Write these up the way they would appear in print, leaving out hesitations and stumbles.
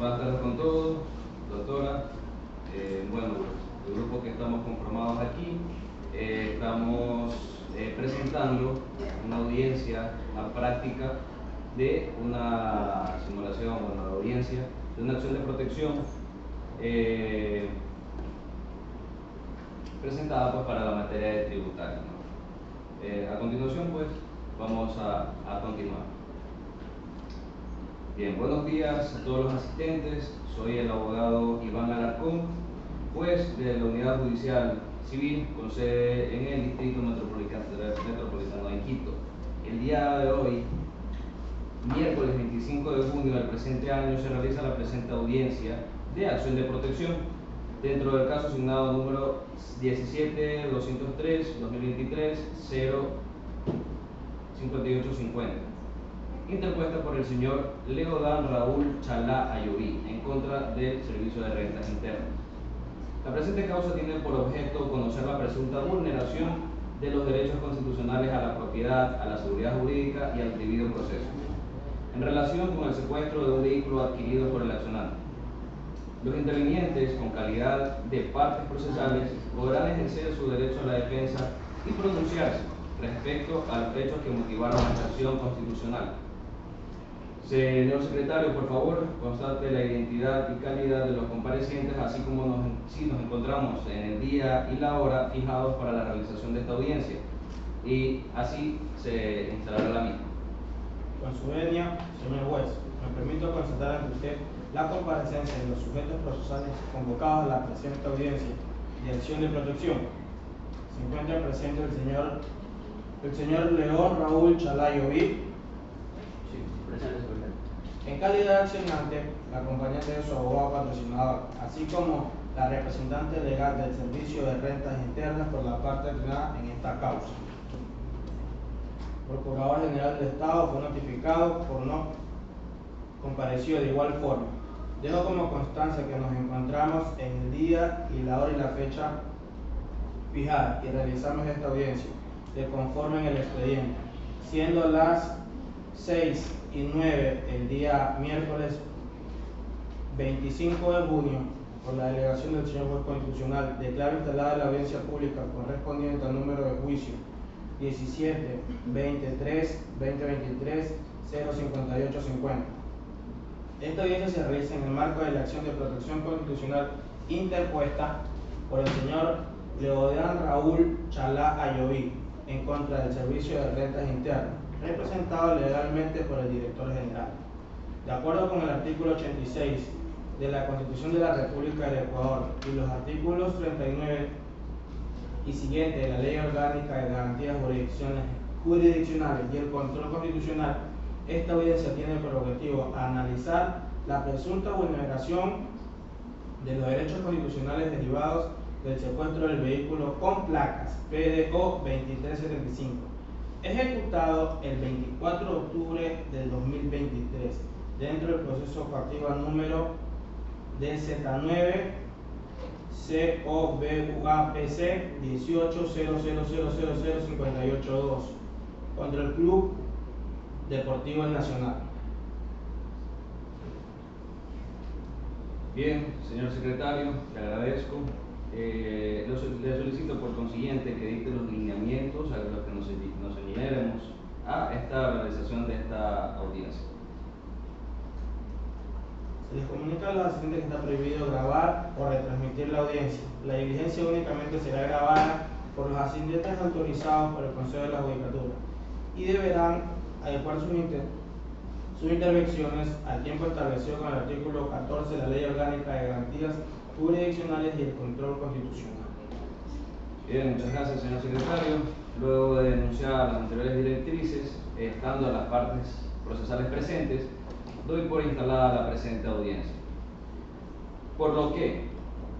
Buenas tardes con todos, doctora. Bueno, el grupo que estamos conformados aquí, estamos presentando una audiencia, una práctica de una simulación, bueno, la audiencia de una acción de protección presentada pues para la materia de tributaria, ¿no? A continuación pues vamos a continuar. Bien, buenos días a todos los asistentes. Soy el abogado Iván Alarcón, juez de la Unidad Judicial Civil con sede en el Distrito Metropolitano de Quito. El día de hoy, miércoles 25 de junio del presente año, se realiza la presente audiencia de acción de protección dentro del caso asignado número 17-203-2023-05850, interpuesta por el señor Leodán Raúl Chalá Ayoví en contra del Servicio de Rentas Internas. La presente causa tiene por objeto conocer la presunta vulneración de los derechos constitucionales a la propiedad, a la seguridad jurídica y al debido proceso, en relación con el secuestro de un vehículo adquirido por el accionante. Los intervinientes, con calidad de partes procesales, podrán ejercer su derecho a la defensa y pronunciarse respecto a los hechos que motivaron esta acción constitucional. Señor secretario, por favor, constate la identidad y calidad de los comparecientes, así como si nos encontramos en el día y la hora fijados para la realización de esta audiencia, y así se instalará la misma. Con su venia, señor juez, me permito constatar ante usted la comparecencia de los sujetos procesales convocados a la presente audiencia de acción de protección. Se encuentra presente el señor León Raúl Chalá Ayoví. Sí, presente. En calidad de accionante, la acompañante de su abogado patrocinador, así como la representante legal del Servicio de Rentas Internas por la parte accionada en esta causa. El Procurador General del Estado fue notificado por no compareció de igual forma. Dejo como constancia que nos encontramos en el día y la hora y la fecha fijada y realizamos esta audiencia de conforme en el expediente, siendo las 6:09 el día miércoles 25 de junio, por la delegación del señor juez constitucional, declaro instalada la audiencia pública correspondiente al número de juicio 17-23-2023-05850. Esta audiencia se realiza en el marco de la acción de protección constitucional interpuesta por el señor Leodán Raúl Chalá Ayoví en contra del Servicio de Rentas Internas, representado legalmente por el director general. De acuerdo con el artículo 86 de la Constitución de la República del Ecuador y los artículos 39 y siguientes de la Ley Orgánica de Garantías Jurisdiccionales y el Control Constitucional, esta audiencia tiene por objetivo analizar la presunta vulneración de los derechos constitucionales derivados del secuestro del vehículo con placas PDO 2375, ejecutado el 24 de octubre del 2023, dentro del proceso coactivo número DZ9 COBUAPC 1800000582 contra el Club Deportivo El Nacional. Bien, señor secretario, le agradezco. Le solicito por consiguiente que dicte los lineamientos a los que nos ceñiremos a esta realización de esta audiencia. Se les comunica a los asistentes que está prohibido grabar o retransmitir la audiencia. La diligencia únicamente será grabada por los asistentes autorizados por el Consejo de la Judicatura y deberán adecuar sus intervenciones al tiempo establecido con el artículo 14 de la Ley Orgánica de Garantías Jurisdiccionales y el Control Constitucional. Bien, muchas gracias, señor secretario. Luego de denunciar las anteriores directrices, estando las partes procesales presentes, doy por instalada la presente audiencia. Por lo que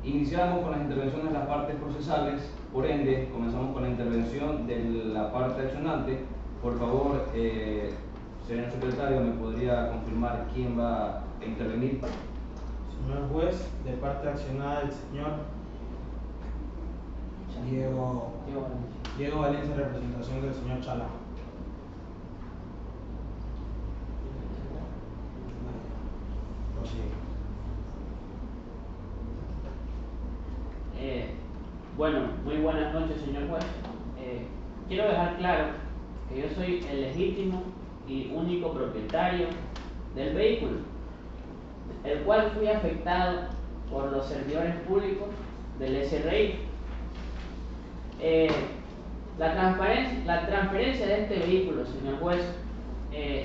iniciamos con las intervenciones de las partes procesales, por ende, comenzamos con la intervención de la parte accionante. Por favor, señor secretario, ¿me podría confirmar quién va a intervenir? Señor juez, de parte accionada el señor Diego Valencia, representación del señor Chalá. Prosigue. Bueno, muy buenas noches, señor juez. Quiero dejar claro que yo soy el legítimo y único propietario del vehículo, el cual fui afectado por los servidores públicos del SRI. La transferencia de este vehículo, señor juez,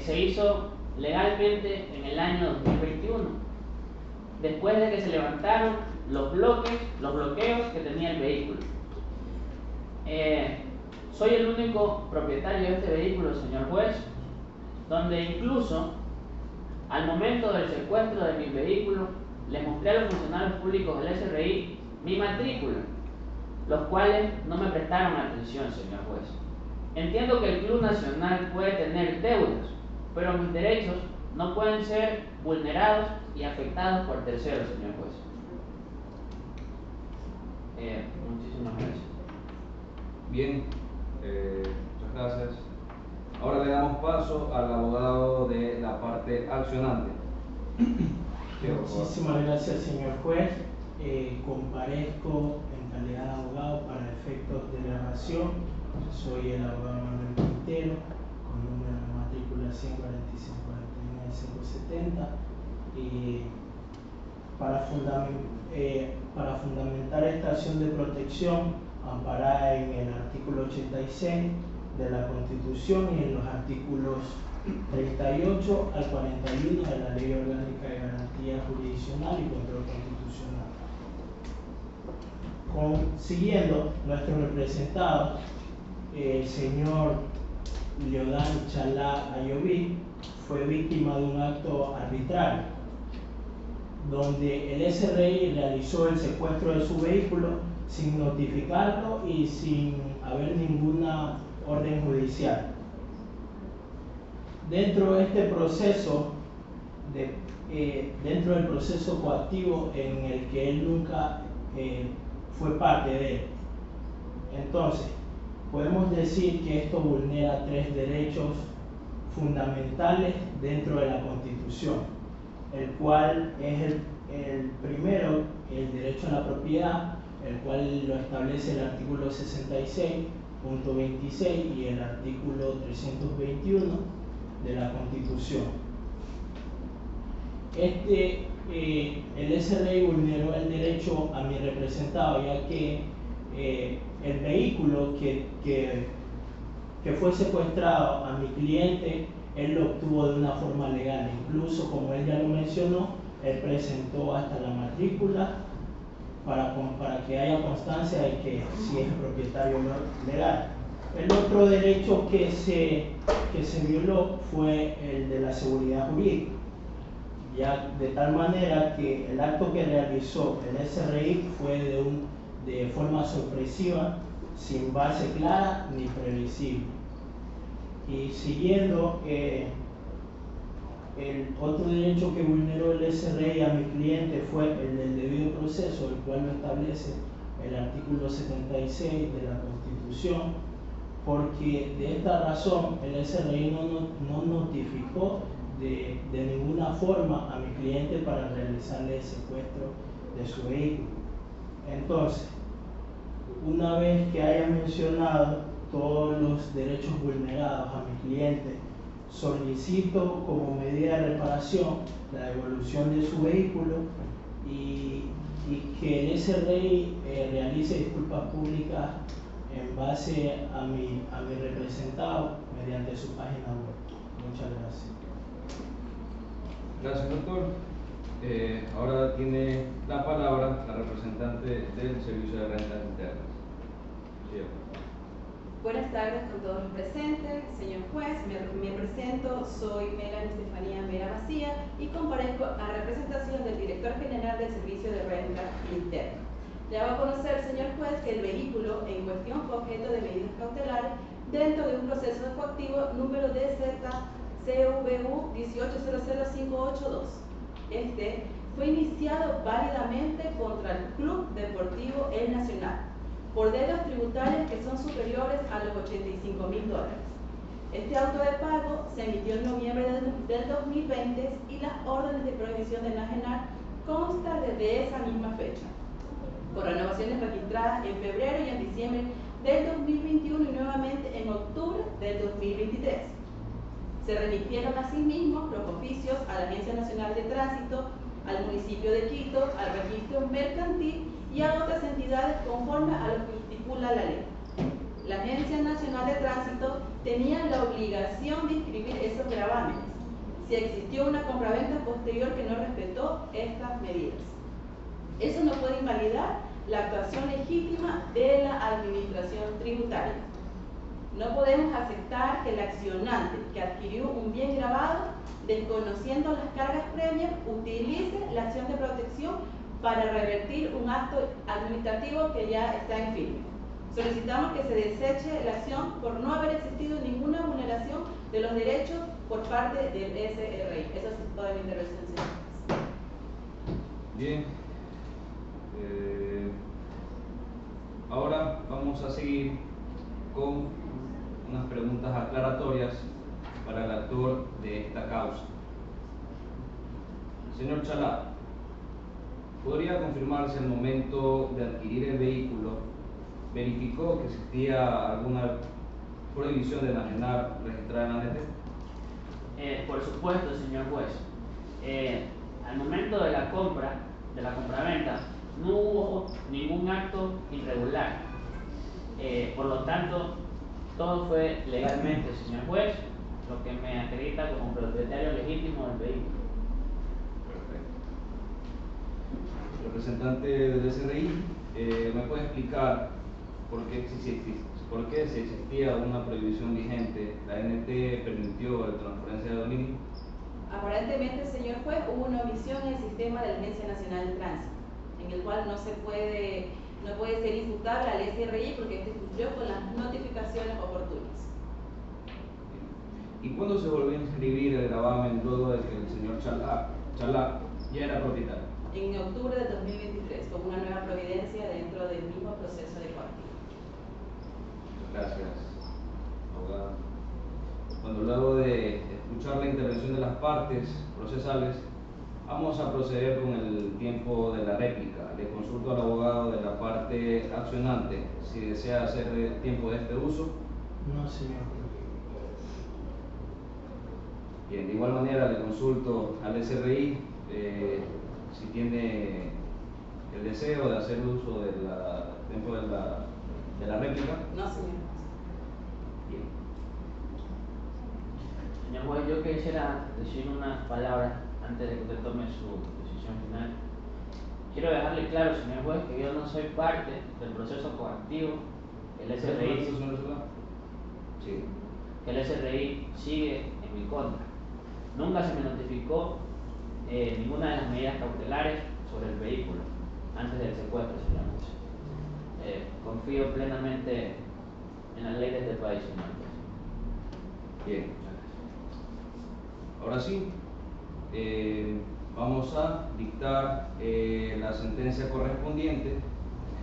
se hizo legalmente en el año 2021, después de que se levantaron los bloqueos que tenía el vehículo. Soy el único propietario de este vehículo, señor juez, donde incluso al momento del secuestro de mi vehículo les mostré a los funcionarios públicos del SRI mi matrícula, los cuales no me prestaron atención, señor juez. Entiendo que el Club Nacional puede tener deudas, pero mis derechos no pueden ser vulnerados y afectados por terceros, señor juez. Muchísimas gracias. Bien, muchas gracias. Ahora le damos paso al abogado de la parte accionante. Muchísimas gracias, señor juez. Comparezco en calidad de abogado para efectos de grabación. Soy el abogado Manuel Quintero, con número de matrícula 14549-570. Para fundamentar esta acción de protección amparada en el artículo 86 de la Constitución y en los artículos 38 al 41 de la Ley Orgánica de Garantía Jurisdiccional y Control Constitucional. Siguiendo, nuestro representado, el señor Leodán Chalá Ayoví, fue víctima de un acto arbitrario, donde el SRI realizó el secuestro de su vehículo sin notificarlo y sin haber ninguna orden judicial. Dentro de este proceso, dentro del proceso coactivo en el que él nunca fue parte de él. Entonces, podemos decir que esto vulnera tres derechos fundamentales dentro de la Constitución, el cual es el primero, el derecho a la propiedad, el cual lo establece el artículo 66.26 y el artículo 321 de la Constitución. El SRI vulneró el derecho a mi representado, ya que el vehículo que fue secuestrado a mi cliente, él lo obtuvo de una forma legal. Incluso, como él ya lo mencionó, él presentó hasta la matrícula para que haya constancia de que sí es propietario legal. El otro derecho que se violó fue el de la seguridad jurídica, ya de tal manera que el acto que realizó el SRI fue de forma sorpresiva, sin base clara ni previsible. Y siguiendo, el otro derecho que vulneró el SRI a mi cliente fue el del debido proceso, el cual lo establece el artículo 76 de la Constitución, porque de esta razón el SRI no notificó de ninguna forma a mi cliente para realizarle el secuestro de su vehículo. Entonces, una vez que haya mencionado todos los derechos vulnerados a mi cliente, solicito como medida de reparación la devolución de su vehículo y que el SRI realice disculpas públicas en base a mi representado mediante su página web. Muchas gracias. Gracias, doctor. Ahora tiene la palabra la representante del Servicio de Rentas Internas. Sí. Buenas tardes con todos los presentes. Señor juez, me presento, soy Melanie Estefanía Mera Macía y comparezco a representación del director general del Servicio de Rentas Internas. Le hago a conocer, señor juez, que el vehículo en cuestión fue objeto de medidas cautelares dentro de un proceso de coactivo número DZCVU 1800582. Este fue iniciado válidamente contra el Club Deportivo El Nacional por deudas tributarias que son superiores a los $85.000. Este auto de pago se emitió en noviembre del 2020 y las órdenes de prohibición de enajenar constan desde esa misma fecha. por renovaciones registradas en febrero y en diciembre del 2021 y nuevamente en octubre del 2023. Se remitieron asimismo los oficios a la Agencia Nacional de Tránsito, al municipio de Quito, al registro mercantil y a otras entidades conforme a lo que estipula la ley. La Agencia Nacional de Tránsito tenía la obligación de inscribir esos gravámenes si existió una compraventa posterior que no respetó estas medidas. Eso no puede invalidar la actuación legítima de la administración tributaria. No podemos aceptar que el accionante que adquirió un bien grabado, desconociendo las cargas previas, utilice la acción de protección para revertir un acto administrativo que ya está en firme. Solicitamos que se deseche la acción por no haber existido ninguna vulneración de los derechos por parte del SRI. Esa es toda mi intervención, señor. Bien. Ahora vamos a seguir con unas preguntas aclaratorias para el actor de esta causa. Señor Chalá, ¿podría confirmarse al momento de adquirir el vehículo, verificó que existía alguna prohibición de enajenar registrada en ANT? Por supuesto, señor juez. Al momento de la compra, de la compraventa, no hubo ningún acto irregular. Por lo tanto, todo fue legalmente, señor juez, lo que me acredita como propietario legítimo del vehículo. Perfecto. Representante del SRI, ¿me puede explicar por qué si existía una prohibición vigente, la ANT permitió la transferencia de dominio? Aparentemente, señor juez, hubo una omisión en el sistema de la Agencia Nacional de Tránsito, en el cual no puede ser imputable al SRI porque este cumplió con las notificaciones oportunas. ¿Y cuándo se volvió a inscribir el gravamen luego de que el señor Chalá ya era propietario? En octubre de 2023, con una nueva providencia dentro del mismo proceso de coactivo. Gracias, abogada. Bueno, luego de escuchar la intervención de las partes procesales, vamos a proceder con el tiempo de la réplica. Le consulto al abogado de la parte accionante si desea hacer tiempo de este uso. No, señor. Bien, de igual manera le consulto al SRI si tiene el deseo de hacer uso del tiempo de la réplica. No, señor. Bien. Señor juez, yo quisiera decir unas palabras antes de que usted tome su decisión final. Quiero dejarle claro, señor juez, que yo no soy parte del proceso coactivo. El SRI, Sí. que el SRI sigue en mi contra. Nunca se me notificó ninguna de las medidas cautelares sobre el vehículo antes del secuestro, señor juez. Confío plenamente en la ley de este país, señor juez. Bien. Ahora sí, vamos a dictar la sentencia correspondiente.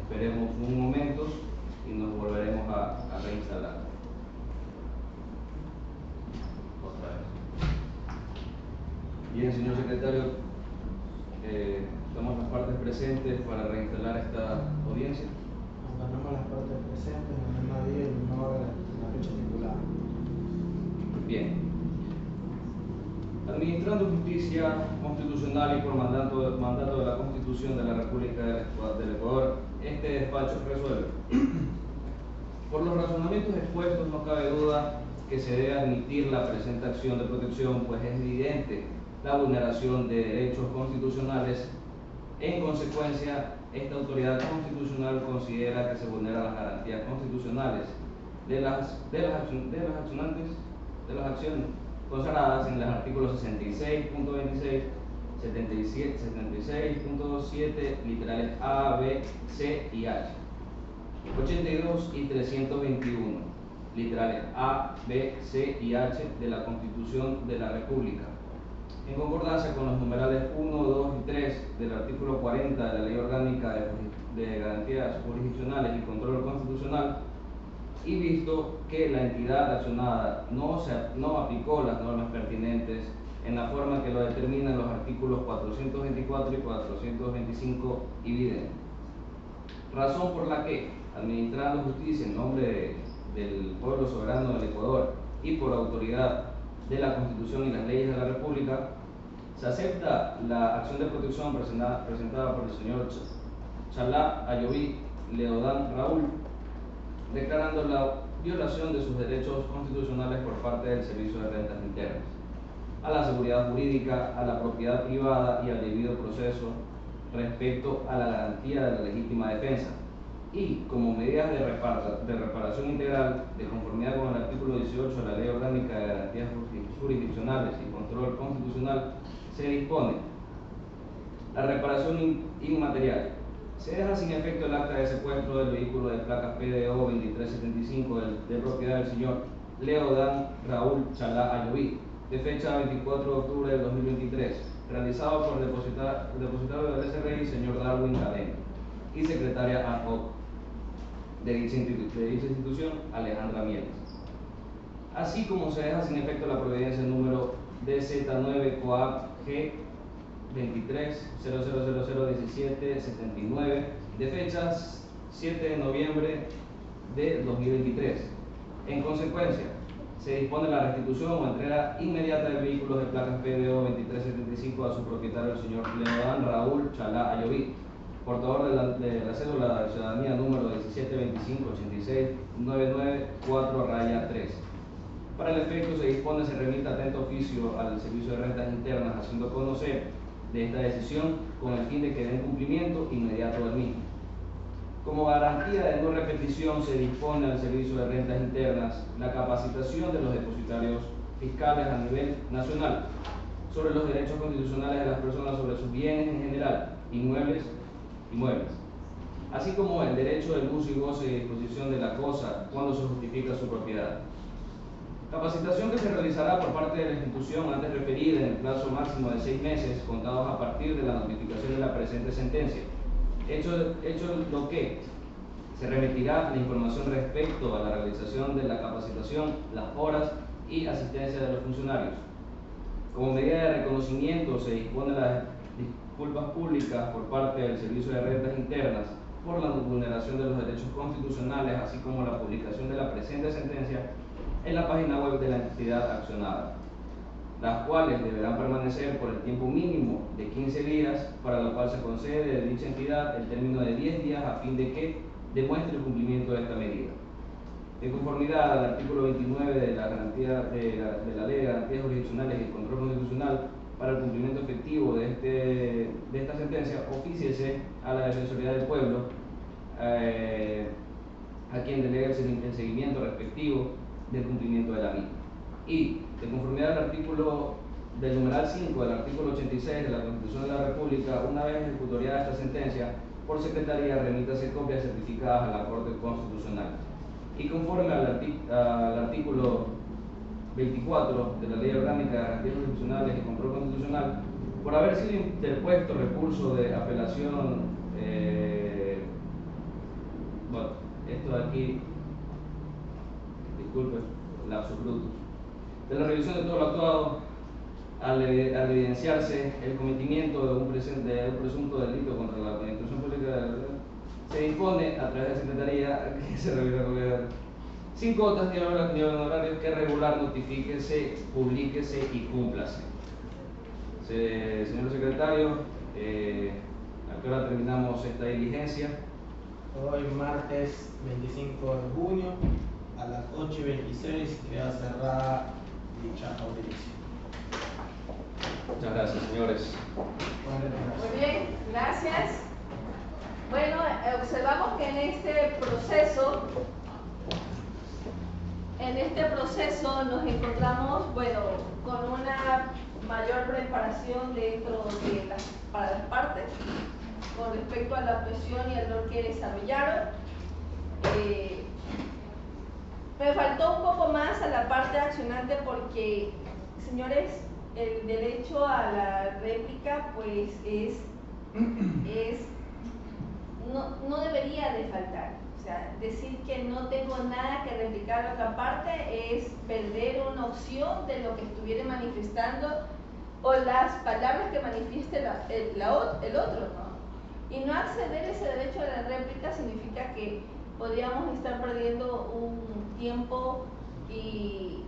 Esperemos un momento y nos volveremos a reinstalar. Otra vez. Bien, señor secretario, estamos las partes presentes para reinstalar esta audiencia. Ganamos las partes presentes en el mismo día y en una hora en la fecha estipulada. Bien. Administrando justicia constitucional y por mandato de la Constitución de la República del Ecuador, este despacho resuelve. Por los razonamientos expuestos, no cabe duda que se debe admitir la presente acción de protección, pues es evidente la vulneración de derechos constitucionales. En consecuencia, esta autoridad constitucional considera que se vulneran las garantías constitucionales de las acciones consagradas en los artículos 66.26, 76.7, literales A, B, C y H, 82 y 321, literales A, B, C y H de la Constitución de la República, en concordancia con los numerales 1, 2 y 3 del artículo 40 de la Ley Orgánica de Garantías Jurisdiccionales y Control Constitucional, y visto que la entidad accionada no aplicó las normas pertinentes en la forma que lo determinan los artículos 424 y 425 y razón por la que, administrando justicia en nombre del pueblo soberano del Ecuador y por autoridad de la Constitución y las leyes de la República, se acepta la acción de protección presentada por el señor Chalá Ayoví Leodán Raúl, declarando la violación de sus derechos constitucionales por parte del Servicio de Rentas Internas, a la seguridad jurídica, a la propiedad privada y al debido proceso respecto a la garantía de la legítima defensa, y como medidas de reparación integral, de conformidad con el artículo 18 de la Ley Orgánica de Garantías Jurisdiccionales y Control Constitucional, se dispone la reparación inmaterial. Se deja sin efecto el acta de secuestro del vehículo de placas PDO 2375 de propiedad del señor Leodán Raúl Chalá Ayoví, de fecha 24 de octubre del 2023, realizado por el depositario del SRI, señor Darwin Cadena, y secretaria ad hoc de dicha institución, Alejandra Mieles. Así como se deja sin efecto la providencia número DZ9 COAP G 23.00001779 de fechas 7 de noviembre de 2023. En consecuencia, se dispone la restitución o entrega inmediata de vehículos de placas PDO 2375 a su propietario, el señor Leodán Raúl Chalá Ayoví, portador de la cédula de ciudadanía número 1725-86994-3. Para el efecto se dispone se remita atento oficio al Servicio de Rentas Internas, haciendo conocer de esta decisión con el fin de que den cumplimiento inmediato del mismo. Como garantía de no repetición, se dispone al Servicio de Rentas Internas la capacitación de los depositarios fiscales a nivel nacional sobre los derechos constitucionales de las personas sobre sus bienes en general, inmuebles, así como el derecho del uso y goce y disposición de la cosa cuando se justifica su propiedad. Capacitación que se realizará por parte de la institución antes referida en el plazo máximo de 6 meses contados a partir de la notificación de la presente sentencia. Hecho lo que se remitirá la información respecto a la realización de la capacitación, las horas y asistencia de los funcionarios. Como medida de reconocimiento se dispone las disculpas públicas por parte del Servicio de Rentas Internas por la vulneración de los derechos constitucionales, así como la publicación de la presente sentencia en la página web de la entidad accionada, las cuales deberán permanecer por el tiempo mínimo de 15 días, para lo cual se concede de dicha entidad el término de 10 días a fin de que demuestre el cumplimiento de esta medida. De conformidad al artículo 29 de la Ley de Garantías Jurisdiccionales y Control Constitucional, para el cumplimiento efectivo de esta sentencia, ofíciese a la Defensoría del Pueblo, a quien delegue el seguimiento respectivo del cumplimiento de la misma. Y, de conformidad al artículo del numeral 5 del artículo 86 de la Constitución de la República, una vez ejecutoriada esta sentencia, por secretaría remítase copias certificadas a la Corte Constitucional. Y conforme al artículo 24 de la Ley Orgánica de Garantías Jurisdiccionales y Control Constitucional, por haber sido interpuesto recurso de apelación, bueno, esto de aquí, disculpe, lapsus brutus, de la revisión de todo lo actuado, al evidenciarse el cometimiento de un presunto delito contra la administración pública, se dispone a través de la Secretaría que se revise sin cotas ni honorarios, que regular notifíquese, publíquese y cúmplase. Señor secretario, ¿a qué hora terminamos esta diligencia? Hoy martes 25 de junio a las 8:26 queda cerrada dicha audiencia. Muchas gracias, señores. Muy bien, gracias. Bueno, observamos que en este proceso nos encontramos, bueno, con una mayor preparación para las partes con respecto a la actuación y al rol que desarrollaron. Me faltó un poco más a la parte accionante porque, señores, el derecho a la réplica pues no debería de faltar. O sea, decir que no tengo nada que replicar a otra parte es perder una opción de lo que estuviera manifestando o las palabras que manifieste el otro, ¿no? Y no acceder a ese derecho a la réplica significa que podríamos estar perdiendo un tiempo y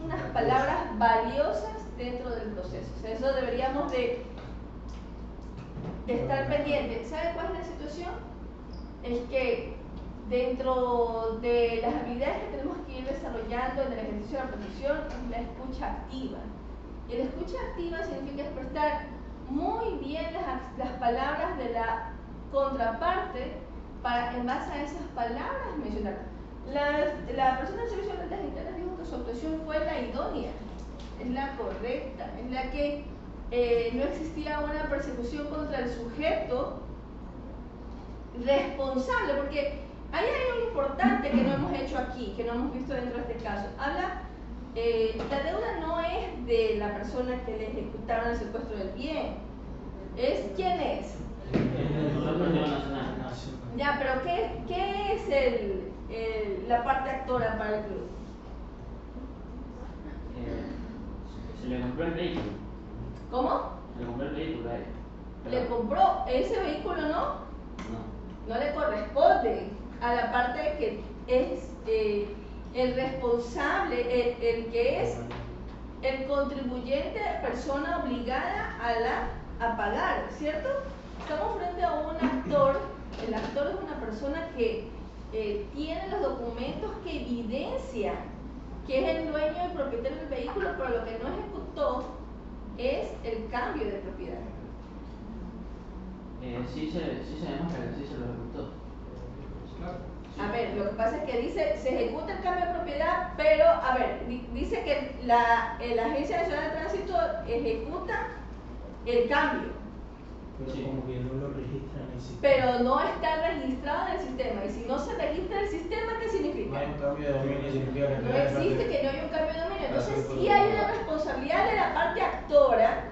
unas palabras valiosas dentro del proceso. O sea, eso deberíamos de estar pendientes. ¿Saben cuál es la situación? Es que dentro de las habilidades que tenemos que ir desarrollando en el ejercicio de la profesión es la escucha activa. Y la escucha activa significa prestar muy bien las palabras de la contraparte para, en base a esas palabras, mencionarlas. La persona del servicio de rentas internas dijo que su actuación fue la idónea, es la correcta, en la que no existía una persecución contra el sujeto responsable, porque hay algo importante que no hemos hecho aquí, que no hemos visto dentro de este caso. La deuda no es de la persona que le ejecutaron el secuestro del bien, es quién es. Ya, pero ¿qué es la parte actora para el club? Se le compró el vehículo. ¿Cómo? Le compró el vehículo a él. Le compró ese vehículo, ¿no? No le corresponde a la parte que es el responsable, el que es el contribuyente, persona obligada a pagar, ¿cierto? Estamos frente a un actor. El actor es una persona que tiene los documentos que evidencian que es el dueño y propietario del vehículo, pero lo que no ejecutó es el cambio de propiedad. Sí se demuestra que sí se lo ejecutó. A ver, lo que pasa es que dice, se ejecuta el cambio de propiedad, pero, a ver, dice que la Agencia Nacional de Tránsito ejecuta el cambio. Pero Sí. como que no lo registran en el sistema. Pero no está registrado en el sistema. Y si no se registra en el sistema, ¿qué No significa? hay un cambio de dominio, significa que No existe que no haya un cambio de dominio. Entonces, sí hay una responsabilidad de la parte actora,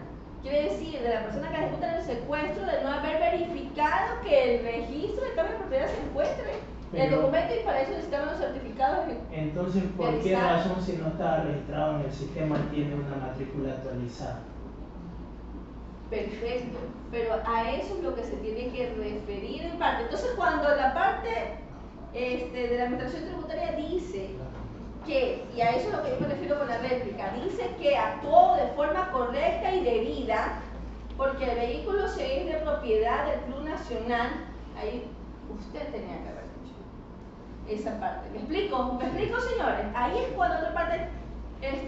quiere decir, de la persona que ejecuta el secuestro, de no haber verificado que el registro de cambio de propiedad se encuentre en el Pero- documento, y para eso necesitamos los certificados. Entonces, ¿por qué Realizar. razón, si no está registrado en el sistema, tiene una matrícula actualizada? Perfecto, pero a eso es lo que se tiene que referir en parte. Entonces, cuando la parte de la administración tributaria dice que, y a eso es lo que yo me refiero con la réplica, dice que actuó de forma correcta y debida, porque el vehículo se es de propiedad del Club Nacional, ahí usted tenía que haber dicho esa parte. ¿Me explico? ¿Me explico, señores? Ahí es cuando otra parte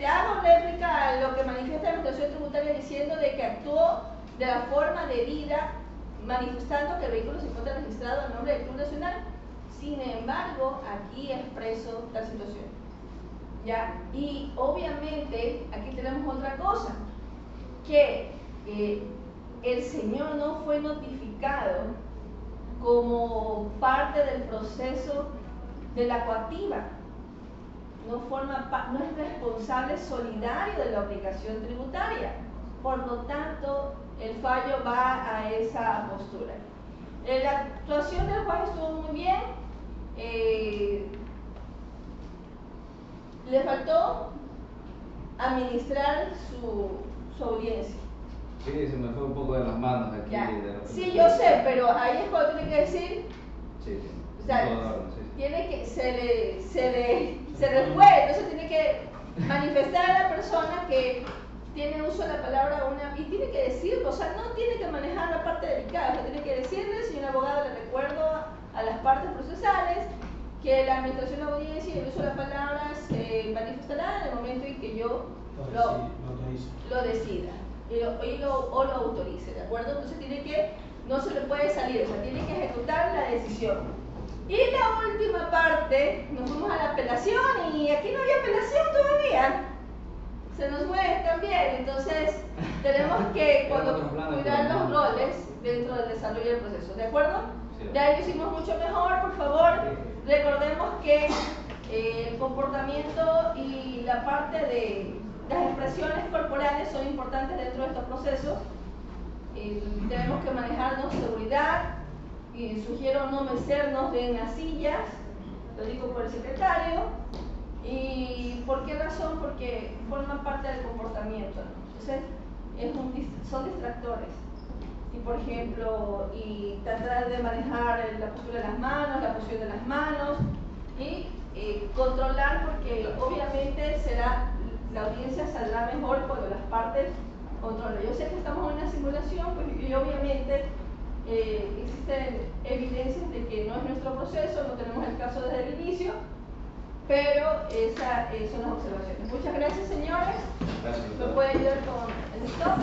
hago réplica a lo que manifiesta la administración tributaria diciendo de que actuó de la forma debida, manifestando que el vehículo se encuentra registrado a nombre del Club Nacional. Sin embargo, aquí expreso la situación. ¿Ya? Y obviamente aquí tenemos otra cosa, que el señor no fue notificado como parte del proceso de la coactiva. No es responsable solidario de la obligación tributaria. Por lo tanto, el fallo va a esa postura. La actuación del juez estuvo muy bien. Le faltó administrar su audiencia. Sí, se me fue un poco de las manos aquí. Ya. De repente. Sí, yo sé, pero ahí es cuando tiene que decir, Sí, o sea, todo orden, sí. tiene que, se le fue, entonces tiene que manifestar a la persona que tiene uso de la palabra y tiene que decirlo, o sea, no tiene que manejar la parte delicada, o sea, tiene que decirle, señor abogado, le recuerdo a las partes procesales que la administración de la audiencia y el uso de las palabras se manifestará en el momento en que yo lo decida o lo autorice, ¿de acuerdo? Entonces no se le puede salir, o sea, tiene que ejecutar la decisión. Y la última parte, nos fuimos a la apelación y aquí no había apelación todavía. Se nos fue también, entonces tenemos que cuidar los roles dentro del desarrollo del proceso, ¿de acuerdo? Sí. Ya lo hicimos mucho mejor, por favor. Recordemos que el comportamiento y la parte de las expresiones corporales son importantes dentro de estos procesos. Tenemos que manejarnos seguridad, y sugiero no mecernos en las sillas, lo digo por el secretario. ¿Y por qué razón? Porque forman parte del comportamiento, ¿no? Entonces son distractores. y por ejemplo, y tratar de manejar la postura de las manos, la posición de las manos y controlar, porque obviamente la audiencia saldrá mejor cuando las partes controlan. Yo sé que estamos en una simulación, pues, y obviamente existen evidencias de que no es nuestro proceso, no tenemos el caso desde el inicio, pero esas son las observaciones. Muchas gracias, señores. Gracias, ¿Me doctora. pueden ayudar con el stop?